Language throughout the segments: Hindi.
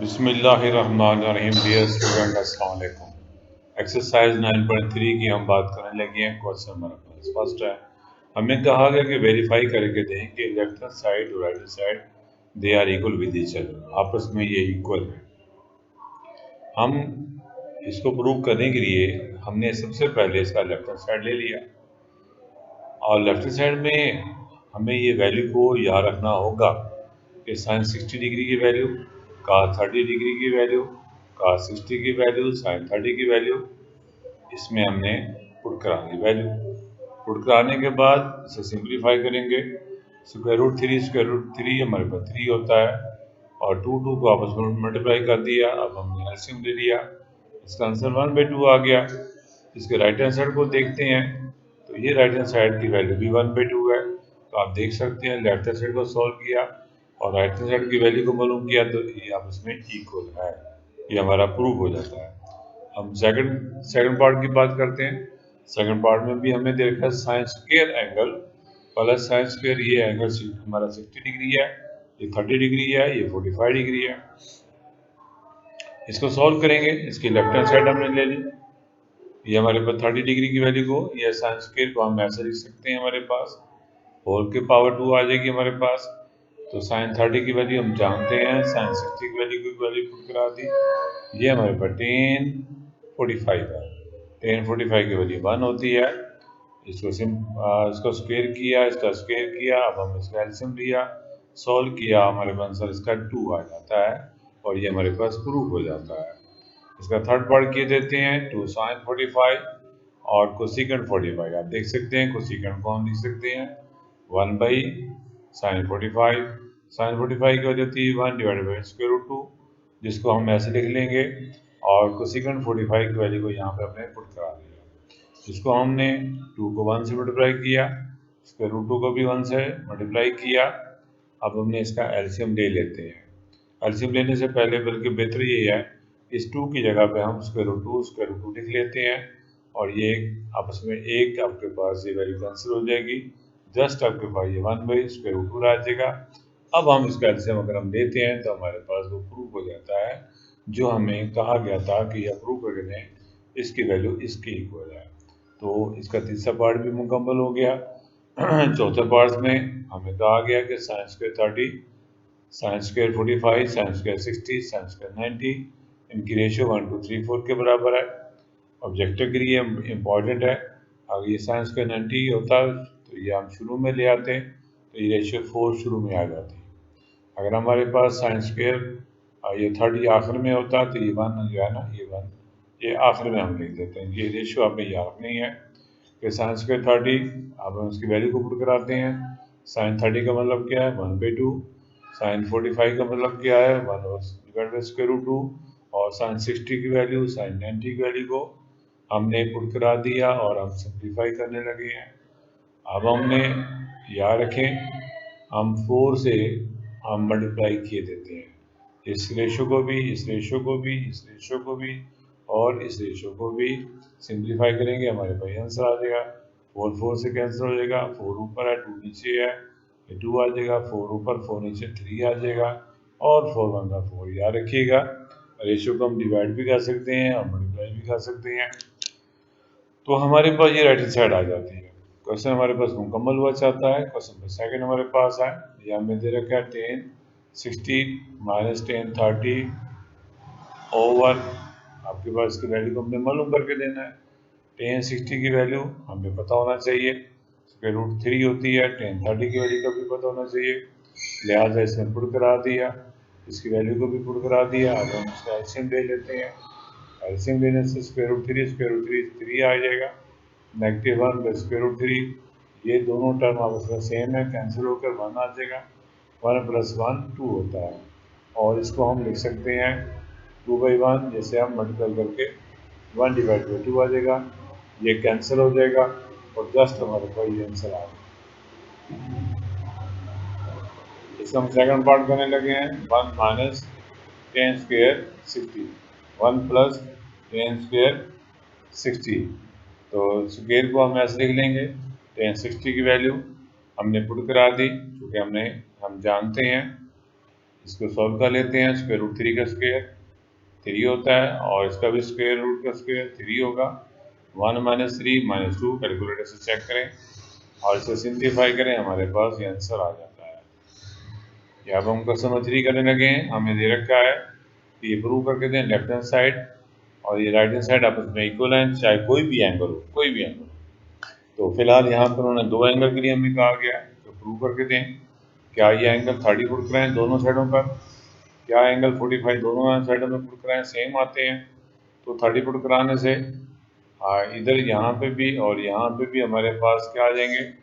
बिस्मिल्लाहिर्रहमानिर्रहीम। डियर स्टूडेंट, अस्सलाम वालेकुम। एक्सरसाइज 9.3 की हम बात करने लगे हैं। क्वेश्चन हमारे पास फर्स्ट है, हमें कहा गया कि वेरीफाई करके दें कि लेफ्ट हैंड साइड और right hand side they are equal with each other, आपस में ये इक्वल है। हम इसको प्रूव करने के लिए हमने सबसे पहले इसका लेफ्ट हैंड साइड ले लिया और लेफ्ट हैंड साइड में हमें ये वैल्यू को याद रखना होगा कि साइन 60 डिग्री की वैल्यू, cos 30 डिग्री की वैल्यू, cos 60 की वैल्यू, साइन 30 की वैल्यू, इसमें हमने पुट करा दी वैल्यू। पुट कराने के बाद इसे सिंप्लीफाई करेंगे। स्क्वायर रूट थ्री हमारे पास 3 होता है और टू को आपस में मल्टीप्लाई कर दिया। अब हमने एलसीएम ले लिया, इसका आंसर 1/2 आ गया। इसके राइट हैंड साइड को देखते हैं तो ये राइट हैंड साइड की वैल्यू भी 1/2 है। तो आप देख सकते हैं लेफ्ट हैंड साइड को सॉल्व किया और राइट हैंड साइड की वैल्यू को मालूम किया तो ये आपस में इक्वल है। ये हमारा प्रूव हो जाता है। हम सेकंड पार्ट की बात करते हैं। सेकंड पार्ट में भी हमने देखा sine square angle plus sine square, ये एंगल हमारा 60 डिग्री है, ये 30 डिग्री है, ये 45 डिग्री है। इसको सॉल्व करेंगे। इसकी लेफ्ट हैंड साइड हमने ले ली, ये हमारे पास 30 डिग्री की वैल्यू को, ये साइन स्क्वायर को हम ऐसे लिख सकते हैं, हमारे पास होल के पावर 2 आ जाएगी हमारे पास। तो साइन 30 की वैल्यू हम जानते हैं, साइन 60 की वैल्यू पुट करा दी। ये हमारे पास 1045 है, 1045 की वैल्यू 1 होती है। इसको स्क्वायर किया, इसका स्क्वायर किया, अब हम इसका एलसीएम लिया, सॉल्व किया, हमारे पास आंसर इसका 2 आ जाता है और ये हमारे पास प्रूव हो जाता है। इसका थर्ड पार्ट किए देते हैं, 2 साइन 45 और कोसिकेंट 45। आप देख सकते हैं कोसिकेंट को हम लिख सकते हैं 1/sin 45। साइन 45 की वजह थी 1/√2, जिसको हम ऐसे लिख लेंगे और कोसिकेंट 45 की वैल्यू को यहाँ पे हमने पुट करा दिया। जिसको हमने 2 को 1 से मल्टीप्लाई किया, स्क्वायर रूट 2 को भी 1 से मल्टीप्लाई किया। अब हमने इसका एलसीएम ले लेते हैं। एलसीएम लेने से पहले बल्कि बेहतर ये है, इस 2 की जगह पे हम स्क्वायर रूट 2 लिख लेते हैं और ये आपस में एक आपके पास ये वैल्यू कैंसिल हो जाएगी। जस्ट आपके पास ये 1/√2 आ जाएगा। अब हम इसका एलसीएम अगर हम लेते हैं तो हमारे पास वो प्रूफ हो जाता है जो हमें कहा गया था कि यह प्रूफ करके दें इसकी वैल्यू इसके इक्वल है। तो इसका तीसरा पार्ट भी मुकम्मल हो गया। चौथे पार्ट में हमें कहा गया कि sine square 30, sine square 45, sine square 60, sine square 90, इनकी रेशियो 1:3:4 के बराबर है। ऑब्जेक्टिव के लिए इम्पॉर्टेंट है। अगर ये साइन स्क्वायर 90 होता तो ये हम शुरू में ले आते तो ये रेशियो 4 शुरू में आ जाती। अगर हमारे पास साइन स्क्वायर ये 30 आखिर में होता तो ये 1 जो है ना, ये 1 ये आखिर में हम लिख देते हैं। ये रेशियो हमें याद रखनी है कि साइन स्क्वायर 30, अब हम उसकी वैल्यू को पुट कराते हैं। साइन 30 का मतलब क्या है 1/2, साइन 45 का मतलब क्या है 1/√2 और साइन 60 की वैल्यू, साइन 90 की वैल्यू को हमने पुट करा दिया और हम सिंप्लीफाई करने लगे हैं। अब हमने याद रखें, हम 4 से हम मल्टीप्लाई किए देते हैं, इस रेशो को भी, इस रेशो को भी, इस रेशो को भी और इस रेशो को भी सिंप्लीफाई करेंगे, हमारे पास आंसर आ जाएगा। 4 से कैंसिल हो जाएगा, 4 ऊपर है 2 नीचे है, ये 2 आ जाएगा, 4 ऊपर 4 नीचे 3 आ जाएगा और 4 1 का 4 याद रखिएगा। रेशो को हम डिवाइड भी कर सकते हैं और मल्टीप्लाई भी कर सकते हैं। तो हमारे पास ये राइट हैंड साइड आ जाती है। क्वेश्चन हमारे पास मुकम्मल हुआ चाहता है। क्वेश्चन नंबर सेकंड हमारे पास है, ये हमें दे रखा है 1060 माइनस 1030 ओवर, आपके पास इसकी वैल्यू को हमने मालूम करके देना है। 1060 की वैल्यू हमें पता होना चाहिए, स्क्वायर रूट 3 होती है, 1030 की वैल्यू का भी पता होना चाहिए, लिहाजा इसमें पुट करा दिया, इसकी वैल्यू को भी पुट करा दिया। अब हम इसका एलसीएम ले लेते हैं। एलसीएम लेने से स्क्वायर रूट 3 3 आ जाएगा, -1/√3, ये दोनों टर्म आपस में सेम है, कैंसिल होकर 1 आ जाएगा, 1 + 1 2 होता है और इसको हम लिख सकते हैं 2/1, जैसे हम मल्टीप्लाई करके 1/2 आ जाएगा, ये कैंसिल हो जाएगा और जस्ट हमारे पास ये आंसर आ गया। इसका हम सेकंड पार्ट करने लगे हैं, 1 माइनस 10 स्क्वायर 60, 1 प्लस 10 स्क्वायर 60। तो स्क्वायर को हम ऐसे लिख लेंगे, 1060 की वैल्यू हमने पुट करा दी क्योंकि हम जानते हैं इसको सॉल्व कर लेते हैं। स्क्वायर रूट 3 का स्क्वायर 3 होता है और इसका भी स्क्वायर रूट का स्क्वायर 3 होगा। 1 - 3 - 2 कैलकुलेटर से चेक करें और इसे सिंप्लीफाई करें, हमारे पास ये आंसर आ जाता है। या अब हम क्वेश्चन नंबर 3 करने लगे हैं। हमें दे रखा है कि ये प्रूव करके दें लेफ्ट हैंड साइड और ये राइट हैंड साइड आपस में इक्वल है, चाहे कोई भी एंगल हो, कोई भी एंगल। तो फिलहाल यहाँ पर उन्होंने 2 एंगल के लिए हमें कहा गया है, तो प्रूव करके दें। क्या ये एंगल 30 पुट कराएं दोनों साइडों पर, क्या एंगल 45 दोनों साइडों में पुट कराएं, सेम आते हैं। तो 30 पुट कराने से इधर यहाँ पे भी और यहाँ पे भी हमारे पास क्या आ जाएंगे,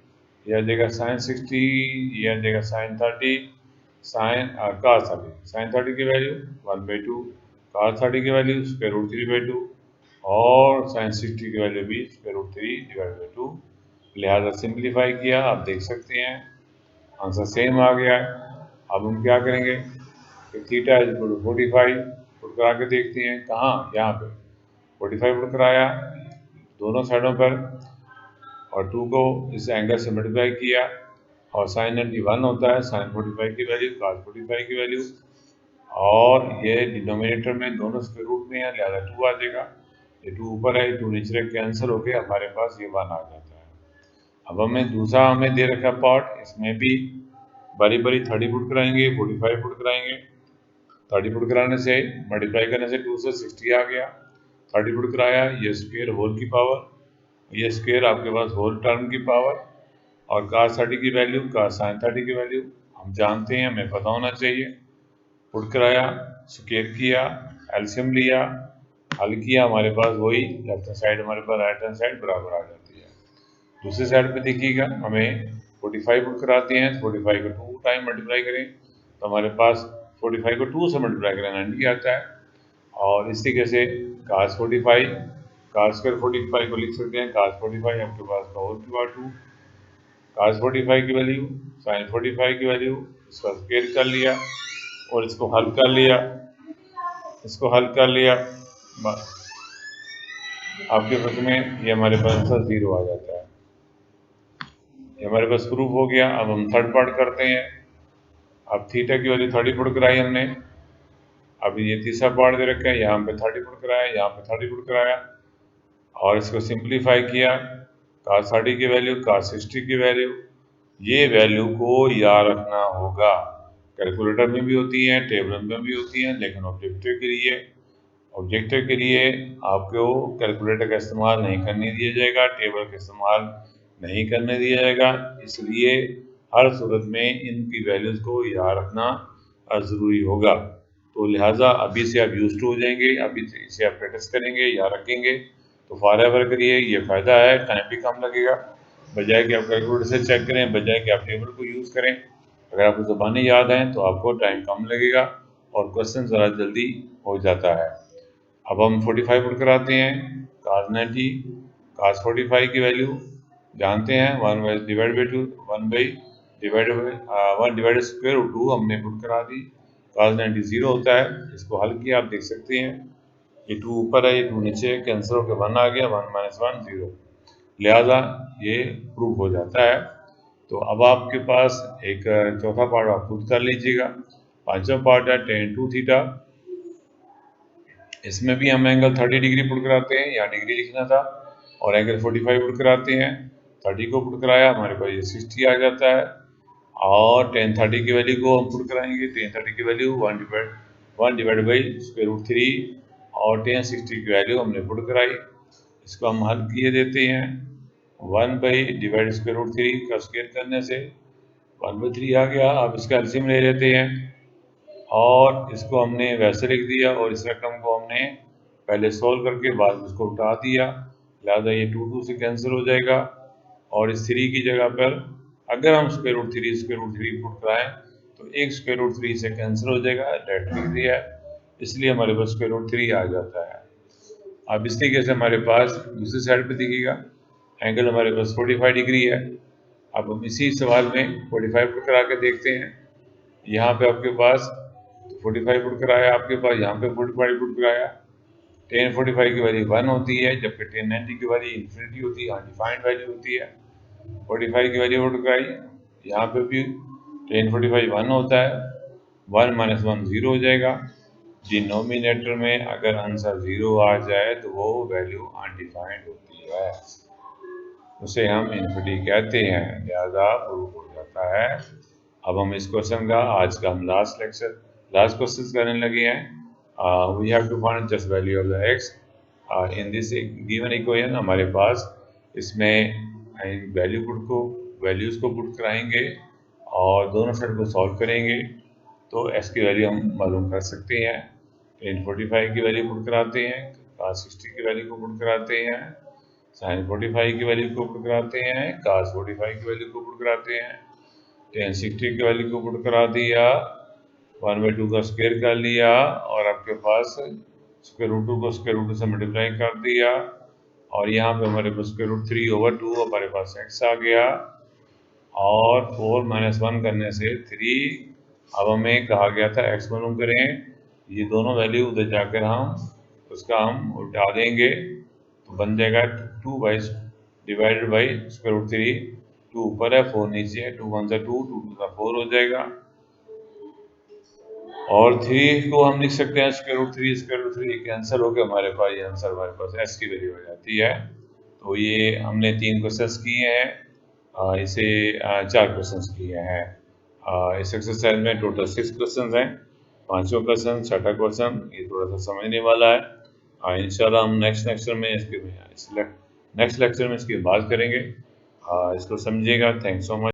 ये आ जाएगा sin 60, ये आ जाएगा sin 30, cos 30। sin 30 की वैल्यू 1/2, cos 30 की वैल्यू स्क्वायर रूट 3/2 और sin 60 की वैल्यू भी स्क्वायर रूट 3/2। लिहाजा सिंप्लीफाई किया, आप देख सकते हैं आंसर सेम आ गया है। अब हम क्या करेंगे कि theta is equal to 45 put करा के देखते हैं। कहाँ, यहाँ पे 45 पुट कराया दोनों साइडों पर और 2 को इस एंगल से मल्टीप्लाई किया और साइन 91 होता है, साइन 45 की वैल्यू cos 45 की वैल्यू, और ये डिनोमिनेटर में दोनों स्क्वायर रूट में है, लिहाजा 2 आ जाएगा। ये 2 ऊपर है, 2 नीचे कैंसिल होके हमारे पास ये 1 आ जाता है। अब हमें दूसरा हमें दे रखा पार्ट, इसमें भी बारी बारी 30 पुट कराएंगे, 45 पुट कराएंगे। 30 पुट कराने से मल्टीप्लाई करने से 2 से 60 आ गया। 30 पुट कराया, ये स्क्वायर होल की पावर, ये स्क्वायर आपके पास होल टर्म की पावर, और cos 30 की वैल्यू cos sin 30 की वैल्यू हम जानते हैं, हमें पता होना चाहिए। पुट कराया, स्क्वायर किया, एलसीएम लिया, हल किया, हमारे पास वही लेफ्ट हैंड साइड हमारे पास राइट हैंड साइड बराबर आ जाती है। दूसरी साइड पे देखिएगा, हमें 45 पुट कराते हैं, 45 को 2 टाइम मल्टीप्लाई करें तो हमारे पास 45 को 2 से मल्टीप्लाई करें 90 आता है। और इस तरीके से cos 45 cos स्क्वायर 45 को लिख सकते हैं cos 45 आपके पास का होल की पावर 2, cos 45 की वैल्यू sin 45 की वैल्यू, इसका स्क्वायर कर लिया और इसको हल कर लिया, इसको हल कर लिया, आपके पास में ये हमारे पास आंसर 0 आ जाता है। ये हमारे पास प्रूफ हो गया। अब हम थर्ड पार्ट करते हैं। अब थीटा की वैल्यू 30 पुट कराई हमने, अब ये तीसरा पार्ट दे रखा है, यहाँ पे 30 पुट कराया, यहाँ पे 30 पुट कराया और इसको सिंप्लीफाई किया। cos 30 की वैल्यू cos 60 की वैल्यू, ये वैल्यू को याद रखना होगा। कैलकुलेटर में भी होती हैं, टेबल में भी होती हैं, लेकिन ऑब्जेक्टिव के लिए आपको कैलकुलेटर का इस्तेमाल नहीं करने दिया जाएगा, टेबल का इस्तेमाल नहीं करने दिया जाएगा। इसलिए हर सूरत में इनकी वैल्यूज़ को याद रखना ज़रूरी होगा। तो लिहाजा अभी से आप यूज टू हो जाएंगे, अभी से इसे आप प्रैक्टिस करेंगे, याद रखेंगे तो फॉरएवर करिए। ये फ़ायदा है, टाइम भी कम लगेगा, बजाय कि आप कैलकुलेटर से चेक करें, बजाय कि आप टेबल को यूज़ करें। अगर आपको ज़बानें याद हैं तो आपको टाइम कम लगेगा और क्वेश्चन ज़रा जल्दी हो जाता है। अब हम 45 पुट कराते हैं, cos 90 cos 45 की वैल्यू जानते हैं 1 divide by 2, 1 divide square root 2 हमने पुट करा दी। cos 90 0 होता है, इसको हल किया, आप देख सकते हैं ये 2 ऊपर है, ये 2 नीचे, कैंसिल होकर 1 आ गया, 1 - 1 0, लिहाजा ये प्रूव हो जाता है। तो अब आपके पास एक चौथा पार्ट आप खुद कर लीजिएगा। पांचवा पार्ट है tan 2 थीटा, इसमें भी हम एंगल 30 डिग्री पुट कराते हैं, यहाँ डिग्री लिखना था, और एंगल 45 पुट कराते हैं। 30 को पुट कराया, हमारे पास ये 60 आ जाता है, और tan 30 की वैल्यू को हम पुट कराएंगे। tan 30 की value 1 divide by square root 3 और tan 60 की वैल्यू हमने पुट कराई, इसको हम हल किए देते हैं। 1 बाई डिवाइड स्क्वायर रूट 3 का स्क्वायर करने से 1/3 आ गया। अब इसका एलसीएम ले लेते हैं और इसको हमने वैसे लिख दिया और इस रकम को हमने पहले सोल्व करके बाद में उसको उठा दिया, लिहाजा ये 2 से कैंसिल हो जाएगा और इस 3 की जगह पर अगर हम स्क्वायर रूट 3 पुट कराएं तो एक स्क्वायर रूट 3 से कैंसिल हो जाएगा, डायरेक्ट लिख दिया है, इसलिए हमारे पास स्क्वायर रूट 3 आ जाता है। अब इस तरीके से हमारे पास दूसरी साइड पे दिखेगा एंगल हमारे पास 45 डिग्री है। अब हम इसी सवाल में 45 पुट करा के देखते हैं। यहाँ पे आपके पास 45 पुट कराया, आपके पास यहाँ पे 45 पुट कराया। tan 45 की वैल्यू 1 होती है, जबकि tan 90 की वैल्यू इन्फिनिटी होती है, अनडिफाइंड वैल्यू होती है। 45 की वैल्यू पुट कराई, यहाँ पे भी tan 45 1 होता है, 1 माइनस 1 ज़ीरो हो जाएगा। डिनोमिनेटर में अगर आंसर 0 आ जाए तो वो वैल्यू अनडिफाइंड होती है, उसे हम इन्फिनिटी कहते हैं, लिहाजा प्रूफ हो जाता है। अब हम इस क्वेश्चन का आज का हम लास्ट क्वेश्चन करने लगे हैं। We have to find just value of the x in this given equation. हमारे पास इसमें वैल्यूज़ को पुट कराएंगे और दोनों साइड को सॉल्व करेंगे तो एक्स की वैल्यू हम मालूम कर सकते हैं। टेन 45 की वैल्यू पुट कराते हैं, cos 60 की वैल्यू को पुट कराते हैं, sin 45 की वैल्यू को पुट कराते हैं, cos 45 की वैल्यू को पुट कराते हैं, टेन 60 की वैल्यू को पुट करा दिया, 1/2 का स्क्वायर कर लिया और आपके पास स्क्वायर रूट 2 को स्क्वायर रूट से मल्टीप्लाई कर दिया और यहाँ पे हमारे पास स्क्वायर रूट 3/2 हमारे पास x आ गया और 4 माइनस 1 करने से 3। अब हमें कहा गया था x मालूम करें, ये दोनों वैल्यू उधर जाकर हम उल्टा देंगे तो बन जाएगा 2 डिवाइडेड बाई स्क्वायर रूट 3। 2 ऊपर है 4 नीचे है, 2 1 2, 2 2 4 हो जाएगा और 3 को हम लिख सकते हैं स्क्वायर रूट 3 कैंसिल होकर हमारे पास ये आंसर हमारे पास s की वैल्यू हो जाती है। तो ये हमने 3 क्वेश्चंस किए हैं, इसे 4 क्वेश्चंस किए हैं। इस एक्सरसाइज में टोटल 6 क्वेश्चंस हैं। पांचवा क्वेश्चन, छठा क्वेश्चन ये थोड़ा सा समझने वाला है। इंशाल्लाह हम नेक्स्ट लेक्चर में इसकी बात करेंगे। इसको समझिएगा। Thanks so much.